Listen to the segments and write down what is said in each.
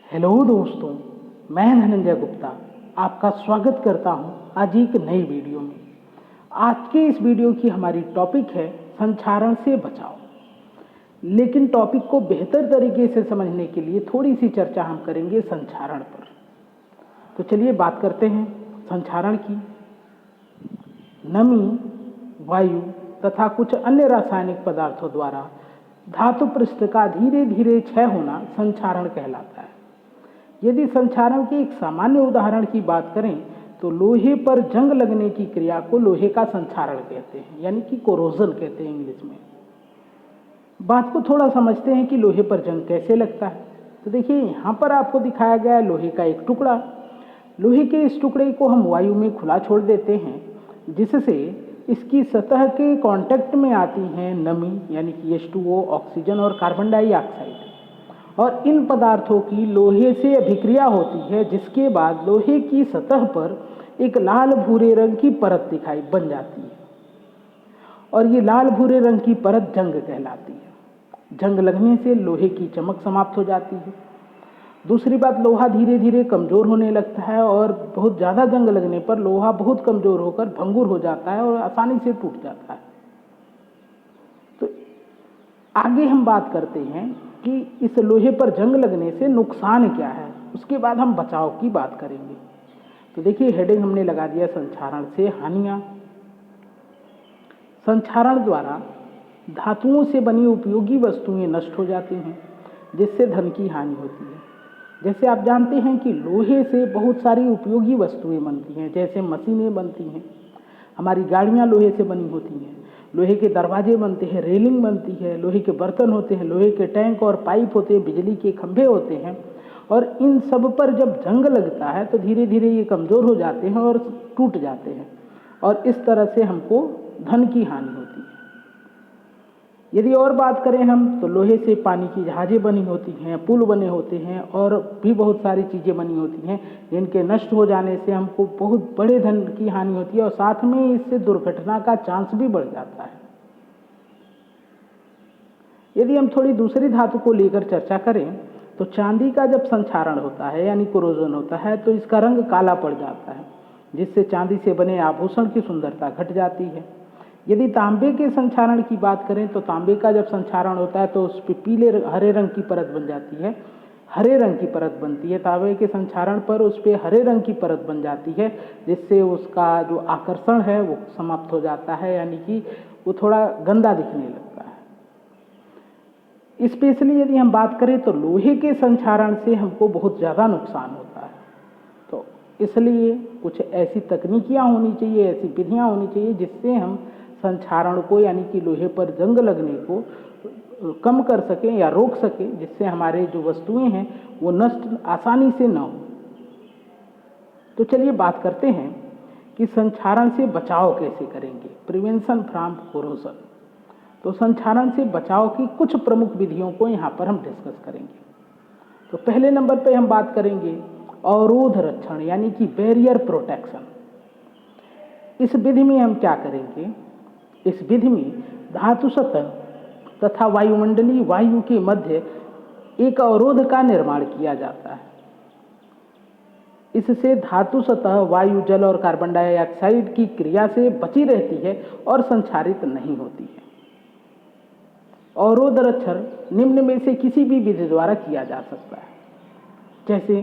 Hello दोस्तों, मैं धनंजय गुप्ता आपका स्वागत करता हूं आज एक नई वीडियो में। आज के इस वीडियो की हमारी टॉपिक है संक्षारण से बचाव। लेकिन टॉपिक को बेहतर तरीके से समझने के लिए थोड़ी सी चर्चा हम करेंगे संक्षारण पर। तो चलिए बात करते हैं संक्षारण की। नमी, वायु तथा कुछ अन्य रासायनिक पदार्थों द्वारा धातु पृष्ठ का धीरे धीरे क्षय होना संक्षारण कहलाता है। यदि संक्षारण के एक सामान्य उदाहरण की बात करें तो लोहे पर जंग लगने की क्रिया को लोहे का संक्षारण कहते हैं, यानी कि कोरोजन कहते हैं इंग्लिश में। बात को थोड़ा समझते हैं कि लोहे पर जंग कैसे लगता है। तो देखिए, यहाँ पर आपको दिखाया गया है लोहे का एक टुकड़ा। लोहे के इस टुकड़े को हम वायु में खुला छोड़ देते हैं, जिससे इसकी सतह के कांटेक्ट में आती हैं नमी, यानी कि H2O, ऑक्सीजन और कार्बन डाइऑक्साइड, और इन पदार्थों की लोहे से अभिक्रिया होती है, जिसके बाद लोहे की सतह पर एक लाल भूरे रंग की परत दिखाई बन जाती है, और ये लाल भूरे रंग की परत जंग कहलाती है। जंग लगने से लोहे की चमक समाप्त हो जाती है। दूसरी बात, लोहा धीरे धीरे कमज़ोर होने लगता है और बहुत ज़्यादा जंग लगने पर लोहा बहुत कमज़ोर होकर भंगुर हो जाता है और आसानी से टूट जाता है। तो आगे हम बात करते हैं कि इस लोहे पर जंग लगने से नुकसान क्या है, उसके बाद हम बचाव की बात करेंगे। तो देखिए, हेडिंग हमने लगा दिया संक्षारण से हानियाँ। संक्षारण द्वारा धातुओं से बनी उपयोगी वस्तुएं नष्ट हो जाती हैं, जिससे धन की हानि होती है। जैसे आप जानते हैं कि लोहे से बहुत सारी उपयोगी वस्तुएं बनती हैं, जैसे मशीनें बनती हैं, हमारी गाड़ियां लोहे से बनी होती हैं, लोहे के दरवाजे बनते हैं, रेलिंग बनती है, लोहे के बर्तन होते हैं, लोहे के टैंक और पाइप होते हैं, बिजली के खंभे होते हैं। और इन सब पर जब जंग लगता है तो धीरे धीरे ये कमज़ोर हो जाते हैं और टूट जाते हैं, और इस तरह से हमको धन की हानि होती है। यदि और बात करें हम, तो लोहे से पानी की जहाज़ें बनी होती हैं, पुल बने होते हैं, और भी बहुत सारी चीज़ें बनी होती हैं, जिनके नष्ट हो जाने से हमको बहुत बड़े धन की हानि होती है, और साथ में इससे दुर्घटना का चांस भी बढ़ जाता है। यदि हम थोड़ी दूसरी धातु को लेकर चर्चा करें तो चांदी का जब संक्षारण होता है, यानी कोरोजन होता है, तो इसका रंग काला पड़ जाता है, जिससे चांदी से बने आभूषण की सुंदरता घट जाती है। यदि तांबे के संक्षारण की बात करें तो तांबे का जब संक्षारण होता है तो उस पर पीले हरे रंग की परत बन जाती है, हरे रंग की परत बनती है। तांबे के संक्षारण पर उस पर हरे रंग की परत बन जाती है, जिससे उसका जो आकर्षण है वो समाप्त हो जाता है, यानी कि वो थोड़ा गंदा दिखने लगता है। स्पेशली यदि हम बात करें तो लोहे के संक्षारण से हमको बहुत ज़्यादा नुकसान होता है। तो इसलिए कुछ ऐसी तकनीकियाँ होनी चाहिए, ऐसी विधियाँ होनी चाहिए, जिससे हम संक्षारण को, यानी कि लोहे पर जंग लगने को कम कर सकें या रोक सकें, जिससे हमारे जो वस्तुएं हैं वो नष्ट आसानी से न हो। तो चलिए बात करते हैं कि संक्षारण से बचाव कैसे करेंगे, प्रिवेंशन फ्रॉम कोरोजन। तो संक्षारण से बचाव की कुछ प्रमुख विधियों को यहाँ पर हम डिस्कस करेंगे। तो पहले नंबर पे हम बात करेंगे अवरोध रक्षण, यानी कि बैरियर प्रोटेक्शन। इस विधि में हम क्या करेंगे, इस विधि में धातु सतह तथा वायुमंडलीय वायु के मध्य एक अवरोध का निर्माण किया जाता है। इससे धातु सतह वायु, जल और कार्बन डाइऑक्साइड की क्रिया से बची रहती है और संक्षारित नहीं होती है। अवरोध रक्षण निम्न में से किसी भी विधि द्वारा किया जा सकता है। जैसे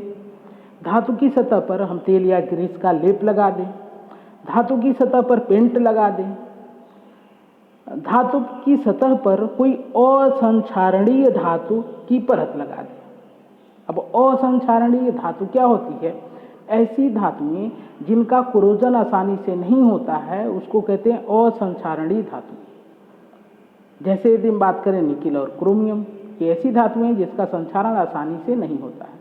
धातु की सतह पर हम तेल या ग्रीस का लेप लगा दें, धातु की सतह पर पेंट लगा दें, धातु की सतह पर कोई असंक्षारणीय धातु की परत लगा दें। अब असंक्षारणीय धातु क्या होती है? ऐसी धातुएं जिनका कोरोजन आसानी से नहीं होता है, उसको कहते हैं असंक्षारणीय धातु। जैसे यदि हम बात करें निकिल और क्रोमियम, ये ऐसी धातुएं जिसका संक्षारण आसानी से नहीं होता है।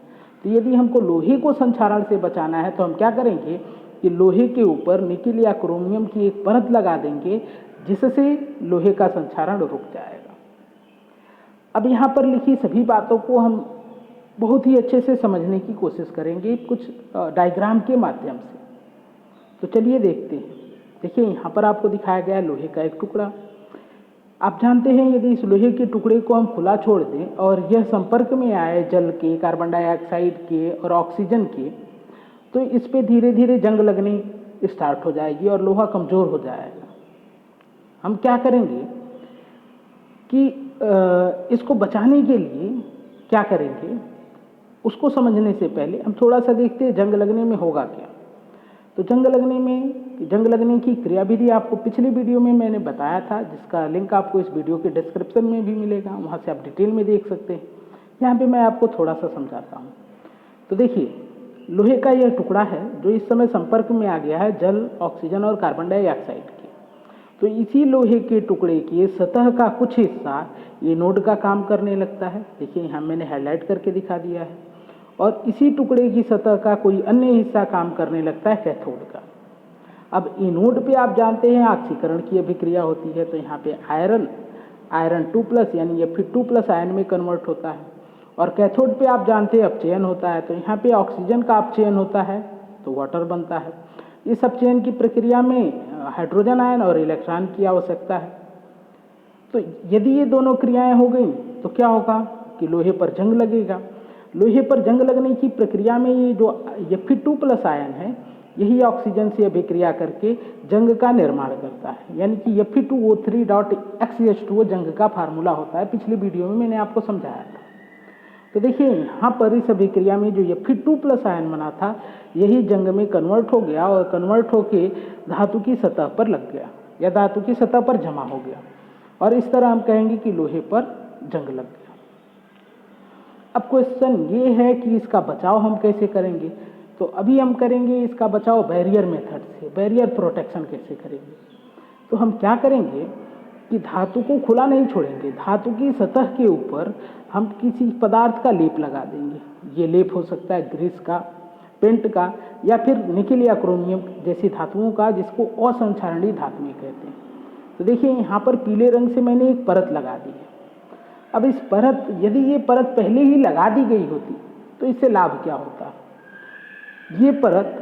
तो यदि हमको लोहे को संक्षारण से बचाना है तो हम क्या करेंगे कि लोहे के ऊपर निकिल या क्रोमियम की एक परत लगा देंगे, जिससे लोहे का संक्षारण रुक जाएगा। अब यहाँ पर लिखी सभी बातों को हम बहुत ही अच्छे से समझने की कोशिश करेंगे कुछ डायग्राम के माध्यम से। तो चलिए देखते हैं। देखिए, यहाँ पर आपको दिखाया गया है लोहे का एक टुकड़ा। आप जानते हैं यदि इस लोहे के टुकड़े को हम खुला छोड़ दें और यह संपर्क में आए जल के, कार्बन डाइऑक्साइड के और ऑक्सीजन के, तो इस पे धीरे धीरे जंग लगनी स्टार्ट हो जाएगी और लोहा कमज़ोर हो जाएगा। हम क्या करेंगे कि इसको बचाने के लिए क्या करेंगे, उसको समझने से पहले हम थोड़ा सा देखते हैं जंग लगने में होगा क्या। तो जंग लगने की क्रियाविधि आपको पिछली वीडियो में मैंने बताया था, जिसका लिंक आपको इस वीडियो के डिस्क्रिप्शन में भी मिलेगा, वहाँ से आप डिटेल में देख सकते हैं। यहाँ पे मैं आपको थोड़ा सा समझाता हूँ। तो देखिए, लोहे का यह टुकड़ा है जो इस समय संपर्क में आ गया है जल, ऑक्सीजन और कार्बन डाइऑक्साइड के। तो इसी लोहे के टुकड़े की सतह का कुछ हिस्सा एनोड का काम करने लगता है। देखिए यहाँ मैंने हाईलाइट करके दिखा दिया है। और इसी टुकड़े की सतह का कोई अन्य हिस्सा काम करने लगता है कैथोड का। अब एनोड पे आप जानते हैं ऑक्सीकरण की अभिक्रिया होती है, तो यहाँ पे आयरन 2+ यानी Fe2+ आयन में कन्वर्ट होता है। और कैथोड पे आप जानते हैं अपचयन होता है, तो यहाँ पे ऑक्सीजन का अपचयन होता है तो वाटर बनता है। इस अपचयन की प्रक्रिया में हाइड्रोजन आयन और इलेक्ट्रॉन की आवश्यकता है। तो यदि ये दोनों क्रियाएं हो गई तो क्या होगा कि लोहे पर जंग लगेगा। लोहे पर जंग लगने की प्रक्रिया में ये जो Fe2+ आयन है, यही ऑक्सीजन से अभिक्रिया करके जंग का निर्माण करता है, यानी कि Fe2O3.XH2O जंग का फार्मूला होता है। पिछली वीडियो में मैंने आपको समझाया था। तो देखिए यहाँ पर इस अभिक्रिया में जो Fe2+ आयन बना था, यही जंग में कन्वर्ट हो गया और कन्वर्ट होके धातु की सतह पर लग गया या धातु की सतह पर जमा हो गया, और इस तरह हम कहेंगे कि लोहे पर जंग लग गया। अब क्वेश्चन ये है कि इसका बचाव हम कैसे करेंगे। तो अभी हम करेंगे इसका बचाव बैरियर मेथड से। बैरियर प्रोटेक्शन कैसे करेंगे, तो हम क्या करेंगे कि धातु को खुला नहीं छोड़ेंगे। धातु की सतह के ऊपर हम किसी पदार्थ का लेप लगा देंगे। ये लेप हो सकता है ग्रीस का, पेंट का, या फिर निकेल या क्रोमियम जैसी धातुओं का, जिसको असंक्षारणीय धातुएं कहते हैं। तो देखिए यहाँ पर पीले रंग से मैंने एक परत लगा दी है। अब इस परत, यदि ये परत पहले ही लगा दी गई होती तो इससे लाभ क्या होता। ये परत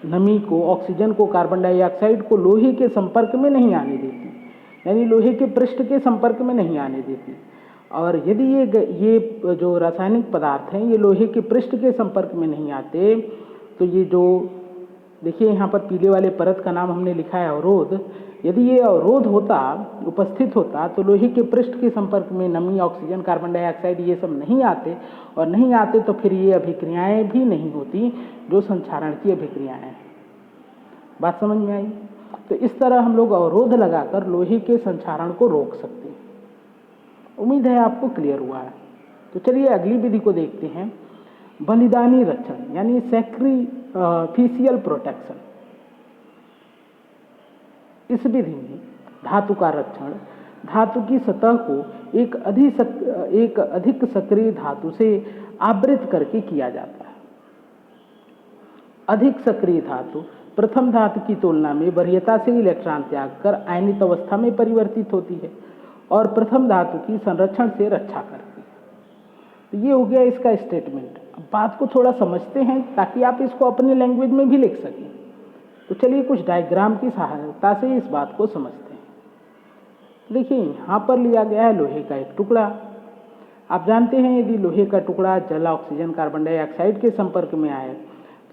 नमी को, ऑक्सीजन को, कार्बन डाइऑक्साइड को लोहे के संपर्क में नहीं आने देती, यानी लोहे के पृष्ठ के संपर्क में नहीं आने देती। और यदि ये जो रासायनिक पदार्थ हैं ये लोहे के पृष्ठ के संपर्क में नहीं आते, तो ये जो देखिए यहाँ पर पीले वाले परत का नाम हमने लिखा है अवरोध। यदि ये अवरोध होता, उपस्थित होता, तो लोहे के पृष्ठ के संपर्क में नमी, ऑक्सीजन, कार्बन डाइऑक्साइड ये सब नहीं आते, और नहीं आते तो फिर ये अभिक्रियाएं भी नहीं होती जो संक्षारण की अभिक्रियाएं हैं। बात समझ में आई। तो इस तरह हम लोग अवरोध लगाकर लोहे के संक्षारण को रोक सकते हैं। उम्मीद है आपको क्लियर हुआ है। तो चलिए अगली विधि को देखते हैं, बलिदानी रक्षण यानी सैक्रिफिशियल प्रोटेक्शन। इस विधि में धातु का रक्षण धातु की सतह को एक अधिक सक्रिय धातु से आवृत करके किया जाता है। अधिक सक्रिय धातु प्रथम धातु की तुलना में वरीयता से इलेक्ट्रॉन त्याग कर आयनित अवस्था में परिवर्तित होती है और प्रथम धातु की संरक्षण से रक्षा करती है। तो ये हो गया इसका स्टेटमेंट। अब बात को थोड़ा समझते हैं ताकि आप इसको अपने लैंग्वेज में भी लिख सकें। तो चलिए कुछ डायग्राम की सहायता से इस बात को समझते हैं। देखिए यहाँ पर लिया गया है लोहे का एक टुकड़ा। आप जानते हैं यदि लोहे का टुकड़ा जल, ऑक्सीजन, कार्बन डाइऑक्साइड के संपर्क में आए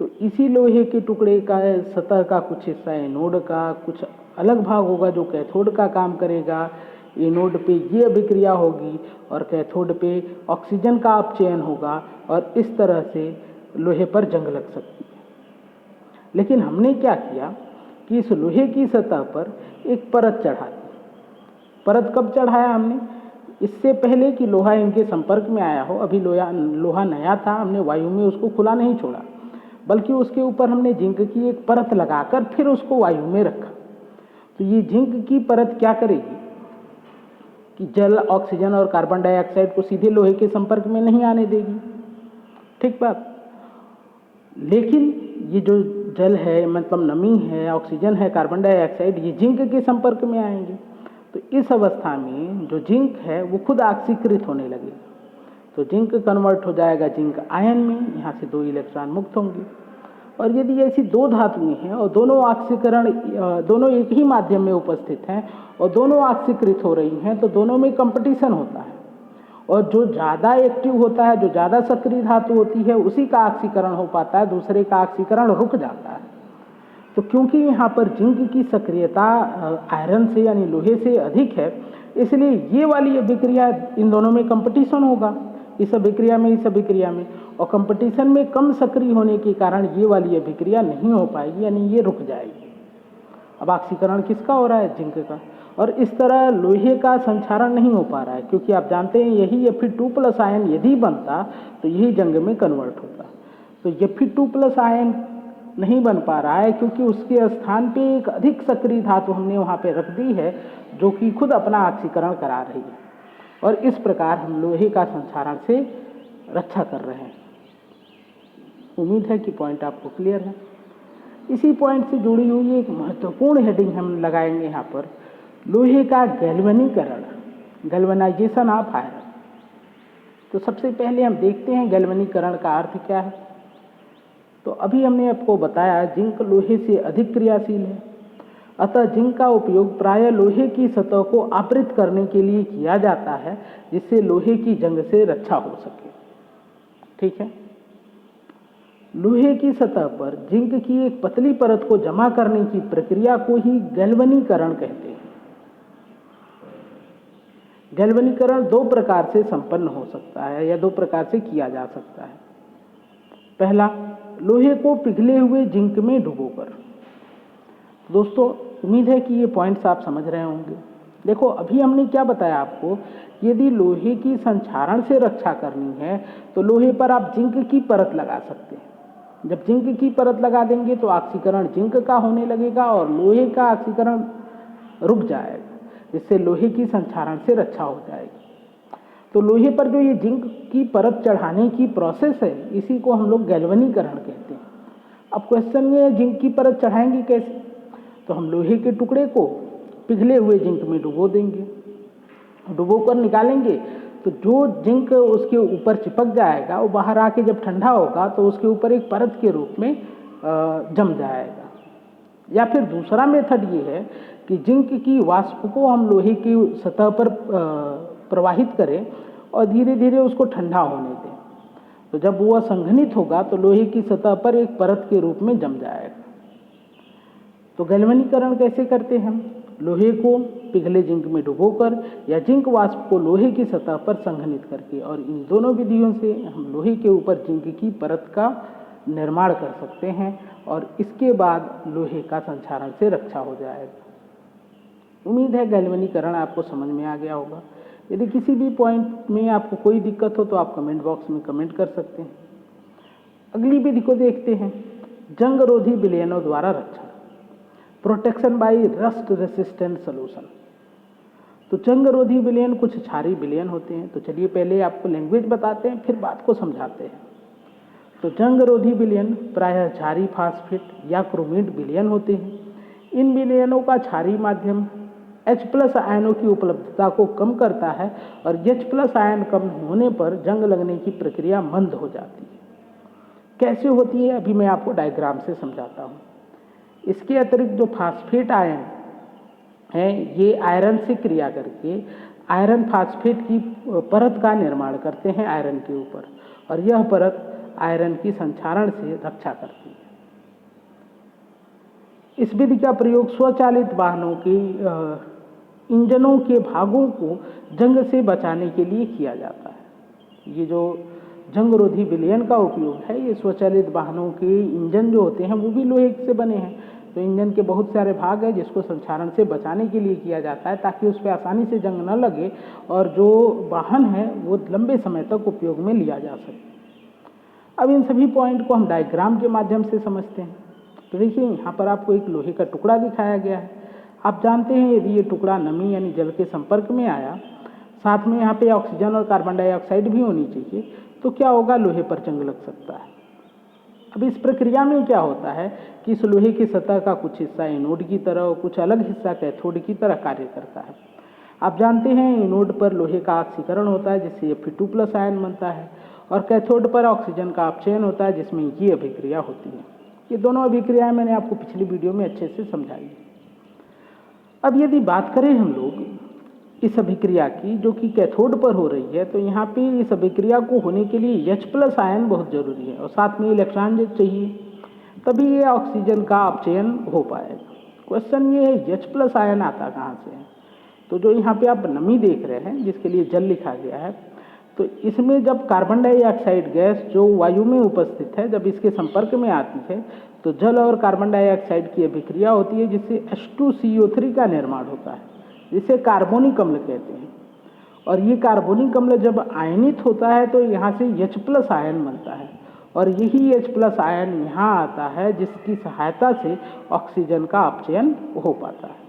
तो इसी लोहे के टुकड़े का सतह का कुछ हिस्सा एनोड का, कुछ अलग भाग होगा जो कैथोड का काम करेगा। एनोड पे ये अभिक्रिया होगी और कैथोड पे ऑक्सीजन का अपचयन होगा और इस तरह से लोहे पर जंग लग सकती है। लेकिन हमने क्या किया कि इस लोहे की सतह पर एक परत चढ़ा दी। परत कब चढ़ाया हमने? इससे पहले कि लोहा इनके संपर्क में आया हो। अभी लोहा नया था, हमने वायु में उसको खुला नहीं छोड़ा, बल्कि उसके ऊपर हमने जिंक की एक परत लगाकर फिर उसको वायु में रखा। तो ये जिंक की परत क्या करेगी कि जल, ऑक्सीजन और कार्बन डाइऑक्साइड को सीधे लोहे के संपर्क में नहीं आने देगी। ठीक बात। लेकिन ये जो जल है, मतलब नमी है, ऑक्सीजन है, कार्बन डाइऑक्साइड, ये जिंक के संपर्क में आएंगे। तो इस अवस्था में जो जिंक है वो खुद ऑक्सीकृत होने लगेगा। तो जिंक कन्वर्ट हो जाएगा जिंक आयन में, यहाँ से 2 इलेक्ट्रॉन मुक्त होंगे। और यदि ऐसी दो धातुएं हैं और दोनों ऑक्सीकरण दोनों एक ही माध्यम में उपस्थित हैं और दोनों ऑक्सीकृत हो रही हैं, तो दोनों में कंपटीशन होता है और जो ज़्यादा एक्टिव होता है, जो ज़्यादा सक्रिय धातु होती है, उसी का ऑक्सीकरण हो पाता है, दूसरे का ऑक्सीकरण रुक जाता है। तो क्योंकि यहाँ पर जिंक की सक्रियता आयरन से यानी लोहे से अधिक है, इसलिए ये वाली अभिक्रिया इन दोनों में कंपटीशन होगा, इस अभिक्रिया में, इस अभिक्रिया में, और कंपटीशन में कम सक्रिय होने के कारण ये वाली अभिक्रिया नहीं हो पाएगी, यानी ये रुक जाएगी। अब ऑक्सीकरण किसका हो रहा है? जिंक का। और इस तरह लोहे का संक्षारण नहीं हो पा रहा है, क्योंकि आप जानते हैं यही Fe2+ आयन यदि बनता तो यही जंग में कन्वर्ट होता। तो Fe2+ आयन नहीं बन पा रहा है क्योंकि उसके स्थान पे एक अधिक सक्रिय धातु हमने वहाँ पे रख दी है, जो कि खुद अपना ऑक्सीकरण करा रही है, और इस प्रकार हम लोहे का संक्षारण से रक्षा कर रहे हैं। उम्मीद है कि पॉइंट आपको क्लियर है। इसी पॉइंट से जुड़ी हुई एक महत्वपूर्ण हेडिंग हम लगाएंगे यहाँ पर, लोहे का गैल्वेनीकरण, गैल्वेनाइजेशन ऑफ आयरन। तो सबसे पहले हम देखते हैं गैल्वेनीकरण का अर्थ क्या है। तो अभी हमने आपको बताया जिंक लोहे से अधिक क्रियाशील है, अतः जिंक का उपयोग प्रायः लोहे की सतह को आवृत करने के लिए किया जाता है, जिससे लोहे की जंग से रक्षा हो सके। ठीक है। लोहे की सतह पर जिंक की एक पतली परत को जमा करने की प्रक्रिया को ही गैल्वेनीकरण कहते हैं। गैल्वेनीकरण दो प्रकार से संपन्न हो सकता है या दो प्रकार से किया जा सकता है। पहला, लोहे को पिघले हुए जिंक में डुबोकर। दोस्तों, उम्मीद है कि ये पॉइंट्स आप समझ रहे होंगे। देखो, अभी हमने क्या बताया आपको, यदि लोहे की संक्षारण से रक्षा करनी है तो लोहे पर आप जिंक की परत लगा सकते हैं। जब जिंक की परत लगा देंगे तो ऑक्सीकरण जिंक का होने लगेगा और लोहे का ऑक्सीकरण रुक जाएगा, जिससे लोहे की संक्षारण से रक्षा हो जाएगी। तो लोहे पर जो ये जिंक की परत चढ़ाने की प्रोसेस है, इसी को हम लोग गैल्वेनीकरण कहते हैं। अब क्वेश्चन ये है, जिंक की परत चढ़ाएंगे कैसे? तो हम लोहे के टुकड़े को पिघले हुए जिंक में डुबो देंगे, डुबो कर निकालेंगे, तो जो जिंक उसके ऊपर चिपक जाएगा वो बाहर आके जब ठंडा होगा तो उसके ऊपर एक परत के रूप में जम जाएगा। या फिर दूसरा मेथड ये है कि जिंक की वाष्प को हम लोहे की सतह पर प्रवाहित करें और धीरे धीरे उसको ठंडा होने दें। तो जब वह संघनित होगा तो लोहे की सतह पर एक परत के रूप में जम जाएगा। तो गैल्वेनीकरण कैसे करते हैं हम? लोहे को पिघले जिंक में डुबोकर या जिंक वाष्प को लोहे की सतह पर संघनित करके, और इन दोनों विधियों से हम लोहे के ऊपर जिंक की परत का निर्माण कर सकते हैं और इसके बाद लोहे का संक्षारण से रक्षा हो जाएगा। उम्मीद है गैल्वेनीकरण आपको समझ में आ गया होगा। यदि किसी भी पॉइंट में आपको कोई दिक्कत हो तो आप कमेंट बॉक्स में कमेंट कर सकते हैं। अगली विधि को देखते हैं, जंग रोधी विलयनों द्वारा रक्षा, protection by rust resistant solution. तो जंग रोधी विलयन कुछ क्षारीय विलयन होते हैं। तो चलिए पहले आपको लैंग्वेज बताते हैं, फिर बात को समझाते हैं। तो जंग रोधी विलयन प्रायः क्षारीय फास्फेट या क्रोमेट विलयन होते हैं। इन विलयनों का क्षारीय माध्यम H+ आयनों की उपलब्धता को कम करता है और H+ आयन कम होने पर जंग लगने की प्रक्रिया मंद हो जाती है। कैसे होती है अभी मैं आपको डायग्राम से समझाता हूँ। इसके अतिरिक्त जो फास्फेट आयन हैं, ये आयरन से क्रिया करके आयरन फास्फेट की परत का निर्माण करते हैं आयरन के ऊपर, और यह परत आयरन की संक्षारण से रक्षा करती है। इस विधि का प्रयोग स्वचालित वाहनों के इंजनों के भागों को जंग से बचाने के लिए किया जाता है। ये जो जंग रोधी विलयन का उपयोग है, ये स्वचालित वाहनों के इंजन जो होते हैं वो भी लोहे से बने हैं। तो इंजन के बहुत सारे भाग हैं जिसको संक्षारण से बचाने के लिए किया जाता है, ताकि उस पर आसानी से जंग न लगे और जो वाहन है वो लंबे समय तक उपयोग में लिया जा सके। अब इन सभी पॉइंट को हम डायग्राम के माध्यम से समझते हैं। तो देखिए, यहाँ पर आपको एक लोहे का टुकड़ा दिखाया गया है। आप जानते हैं यदि ये टुकड़ा नमी यानी जल के संपर्क में आया, साथ में यहाँ पे ऑक्सीजन और कार्बन डाइऑक्साइड भी होनी चाहिए, तो क्या होगा? लोहे पर जंग लग सकता है। अब इस प्रक्रिया में क्या होता है कि इस लोहे की सतह का कुछ हिस्सा एनोड की तरह और कुछ अलग हिस्सा कैथोड की तरह कार्य करता है। आप जानते हैं एनोड पर लोहे का ऑक्सीकरण होता है जिससे Fe2+ आयन बनता है, और कैथोड पर ऑक्सीजन का अपचयन होता है जिसमें ये अभिक्रिया होती है। ये दोनों अभिक्रियाएं मैंने आपको पिछली वीडियो में अच्छे से समझाई। अब यदि बात करें हम लोग इस अभिक्रिया की जो कि कैथोड पर हो रही है, तो यहाँ पे इस अभिक्रिया को होने के लिए H+ आयन बहुत जरूरी है और साथ में इलेक्ट्रॉन चाहिए, तभी ये ऑक्सीजन का अपचयन हो पाएगा। क्वेश्चन ये है H+ आयन आता कहाँ से है? तो जो यहाँ पे आप नमी देख रहे हैं जिसके लिए जल लिखा गया है, तो इसमें जब कार्बन डाइऑक्साइड गैस जो वायु में उपस्थित है जब इसके संपर्क में आती है तो जल और कार्बन डाइऑक्साइड की अभिक्रिया होती है जिससे H2CO3 का निर्माण होता है, जिसे कार्बोनिक अम्ल कहते हैं। और ये कार्बोनिक अम्ल जब आयनित होता है तो यहाँ से H+ आयन बनता है और यही H+ आयन यहाँ आता है जिसकी सहायता से ऑक्सीजन का अपचयन हो पाता है।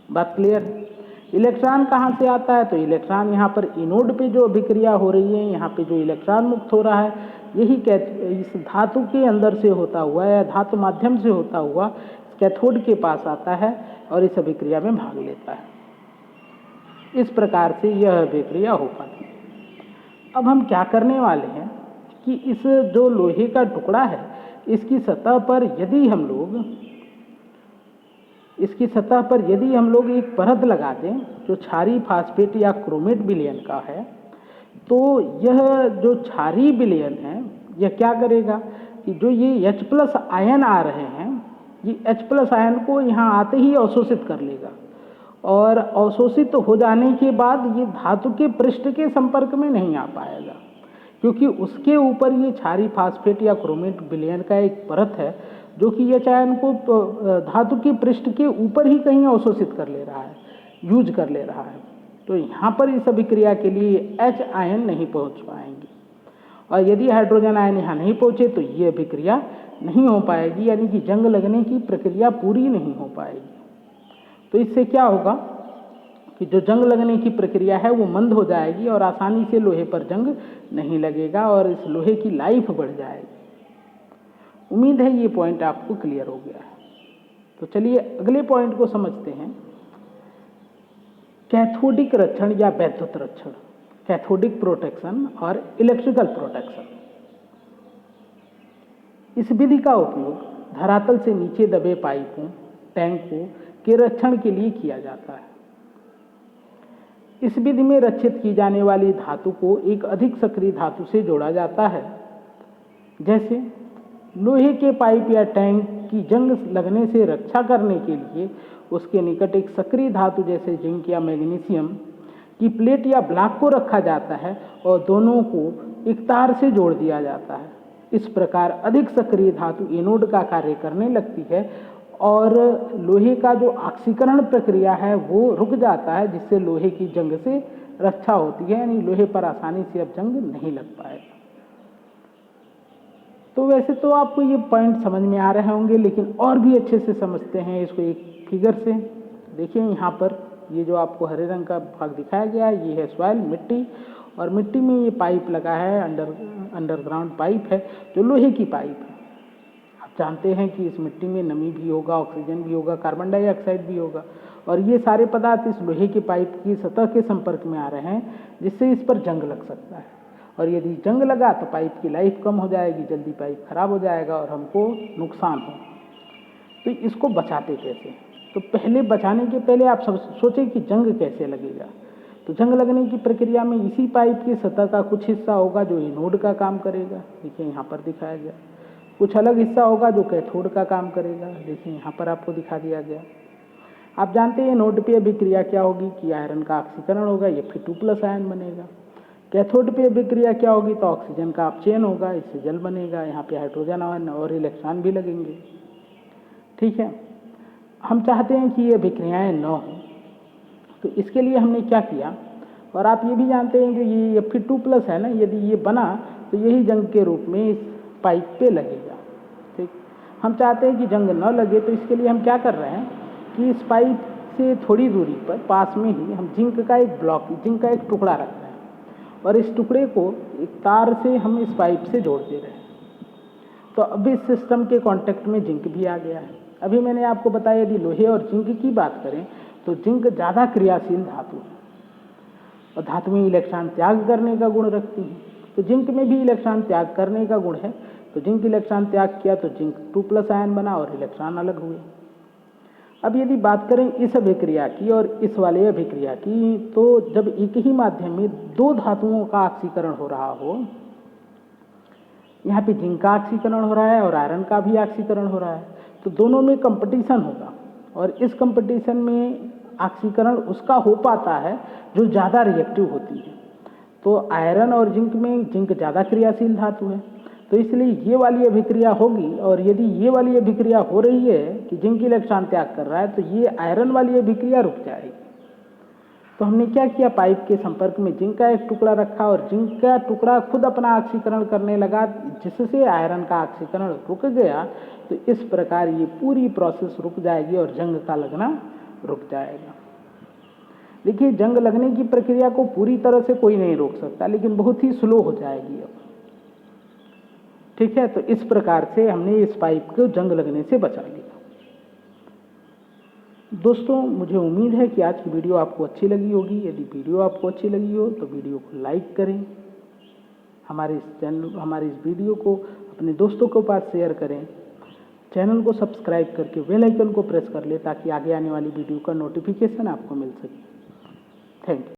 बात क्लियर है? इलेक्ट्रॉन कहाँ से आता है? तो इलेक्ट्रॉन यहाँ पर इनोड पे जो अभिक्रिया हो रही है, यहाँ पे जो इलेक्ट्रॉन मुक्त हो रहा है, यही इस धातु के अंदर से होता हुआ या धातु माध्यम से होता हुआ कैथोड के पास आता है और इस अभिक्रिया में भाग लेता है। इस प्रकार से यह अभिक्रिया हो पाती है। अब हम क्या करने वाले हैं कि इस जो लोहे का टुकड़ा है इसकी सतह पर यदि हम लोग एक परत लगा दें जो क्षारीय फास्फेट या क्रोमेट विलयन का है, तो यह जो क्षारीय विलयन है यह क्या करेगा कि जो ये H+ आयन आ रहे हैं, ये H+ आयन को यहाँ आते ही अवशोषित कर लेगा और अवशोषित हो जाने के बाद ये धातु के पृष्ठ के संपर्क में नहीं आ पाएगा, क्योंकि उसके ऊपर ये क्षारीय फास्फेट या क्रोमेट विलयन का एक परत है जो कि H आयन को धातु के पृष्ठ के ऊपर ही कहीं अवशोषित कर ले रहा है, यूज कर ले रहा है। तो यहाँ पर इस अभिक्रिया के लिए H आयन नहीं पहुँच पाएंगे और यदि हाइड्रोजन आयन यहाँ नहीं पहुँचे तो ये अभिक्रिया नहीं हो पाएगी, यानी कि जंग लगने की प्रक्रिया पूरी नहीं हो पाएगी। तो इससे क्या होगा कि जो जंग लगने की प्रक्रिया है वो मंद हो जाएगी और आसानी से लोहे पर जंग नहीं लगेगा और इस लोहे की लाइफ बढ़ जाएगी। उम्मीद है ये पॉइंट आपको क्लियर हो गया है। तो चलिए अगले पॉइंट को समझते हैं, कैथोडिक रक्षण या वैद्युत रक्षण, कैथोडिक प्रोटेक्शन और इलेक्ट्रिकल प्रोटेक्शन। इस विधि का उपयोग धरातल से नीचे दबे पाइपों, टैंकों के रक्षण के लिए किया जाता है। इस विधि में रक्षित की जाने वाली धातु को एक अधिक सक्रिय धातु से जोड़ा जाता है। जैसे लोहे के पाइप या टैंक की जंग लगने से रक्षा करने के लिए उसके निकट एक सक्रिय धातु जैसे जिंक या मैग्नीशियम की प्लेट या ब्लॉक को रखा जाता है और दोनों को एक तार से जोड़ दिया जाता है। इस प्रकार अधिक सक्रिय धातु एनोड का कार्य करने लगती है और लोहे का जो ऑक्सीकरण प्रक्रिया है वो रुक जाता है, जिससे लोहे की जंग से रक्षा होती है, यानी लोहे पर आसानी से अब जंग नहीं लग पाएगा। तो वैसे तो आपको ये पॉइंट समझ में आ रहे होंगे, लेकिन और भी अच्छे से समझते हैं इसको एक फिगर से। देखिए यहाँ पर ये जो आपको हरे रंग का भाग दिखाया गया है ये है सॉइल, मिट्टी, और मिट्टी में ये पाइप लगा है, अंडरग्राउंड पाइप है जो लोहे की पाइप है। आप जानते हैं कि इस मिट्टी में नमी भी होगा, ऑक्सीजन भी होगा, कार्बन डाइऑक्साइड भी होगा, और ये सारे पदार्थ इस लोहे की पाइप की सतह के संपर्क में आ रहे हैं, जिससे इस पर जंग लग सकता है। और यदि जंग लगा तो पाइप की लाइफ कम हो जाएगी, जल्दी पाइप खराब हो जाएगा और हमको नुकसान हो। तो इसको बचाते कैसे? तो पहले बचाने के पहले आप सब सोचें कि जंग कैसे लगेगा। तो जंग लगने की प्रक्रिया में इसी पाइप की सतह का कुछ हिस्सा होगा जो एनोड का काम करेगा, देखिए यहाँ पर दिखाया गया। कुछ अलग हिस्सा होगा जो कैथोड का काम करेगा, देखिए यहाँ पर आपको दिखा दिया गया। आप जानते हैं एनोड पे अभिक्रिया क्या होगी कि आयरन का ऑक्सीकरण होगा, ये Fe2+ आयन बनेगा। कैथोड पे अभिक्रिया क्या होगी तो ऑक्सीजन का अपचयन होगा, इससे जल बनेगा, यहाँ पे हाइड्रोजन आयन और इलेक्ट्रॉन भी लगेंगे। ठीक है, हम चाहते हैं कि ये अभिक्रियाएं न हो, तो इसके लिए हमने क्या किया, और आप ये भी जानते हैं कि ये Fe2+ है ना, यदि ये बना तो यही जंग के रूप में इस पाइप पे लगेगा। ठीक, हम चाहते हैं कि जंग न लगे, तो इसके लिए हम क्या कर रहे हैं कि इस पाइप से थोड़ी दूरी पर पास में ही हम जिंक का एक ब्लॉक, जिंक का एक टुकड़ा रख रहे हैं और इस टुकड़े को एक तार से हम इस पाइप से जोड़ दे रहे हैं। तो अभी इस सिस्टम के कांटेक्ट में जिंक भी आ गया है। अभी मैंने आपको बताया यदि लोहे और जिंक की बात करें तो जिंक ज़्यादा क्रियाशील धातु है और धातु में इलेक्ट्रॉन त्याग करने का गुण रखती है। तो जिंक में भी इलेक्ट्रॉन त्याग करने का गुण है, तो जिंक इलेक्ट्रॉन त्याग किया तो जिंक 2+ आयन बना और इलेक्ट्रॉन अलग हुए। अब यदि बात करें इस अभिक्रिया की और इस वाले अभिक्रिया की, तो जब एक ही माध्यम में दो धातुओं का ऑक्सीकरण हो रहा हो, यहाँ पे जिंक का ऑक्सीकरण हो रहा है और आयरन का भी ऑक्सीकरण हो रहा है, तो दोनों में कंपटीशन होगा और इस कंपटीशन में ऑक्सीकरण उसका हो पाता है जो ज़्यादा रिएक्टिव होती है। तो आयरन और जिंक में जिंक ज़्यादा क्रियाशील धातु है, तो इसलिए ये वाली अभिक्रिया होगी। और यदि ये वाली अभिक्रिया हो रही है कि जिंक इलेक्ट्रॉन त्याग कर रहा है, तो ये आयरन वाली अभिक्रिया रुक जाएगी। तो हमने क्या किया, पाइप के संपर्क में जिंक का एक टुकड़ा रखा और जिंक का टुकड़ा खुद अपना ऑक्सीकरण करने लगा, जिससे आयरन का ऑक्सीकरण रुक गया। तो इस प्रकार ये पूरी प्रोसेस रुक जाएगी और जंग का लगना रुक जाएगा। देखिए, जंग लगने की प्रक्रिया को पूरी तरह से कोई नहीं रोक सकता, लेकिन बहुत ही स्लो हो जाएगी अब। ठीक है, तो इस प्रकार से हमने इस पाइप को जंग लगने से बचा लिया। दोस्तों, मुझे उम्मीद है कि आज की वीडियो आपको अच्छी लगी होगी। यदि वीडियो आपको अच्छी लगी हो तो वीडियो को लाइक करें, हमारे इस वीडियो को अपने दोस्तों के पास शेयर करें, चैनल को सब्सक्राइब करके बेल आइकन को प्रेस कर लें ताकि आगे आने वाली वीडियो का नोटिफिकेशन आपको मिल सके। Thank you.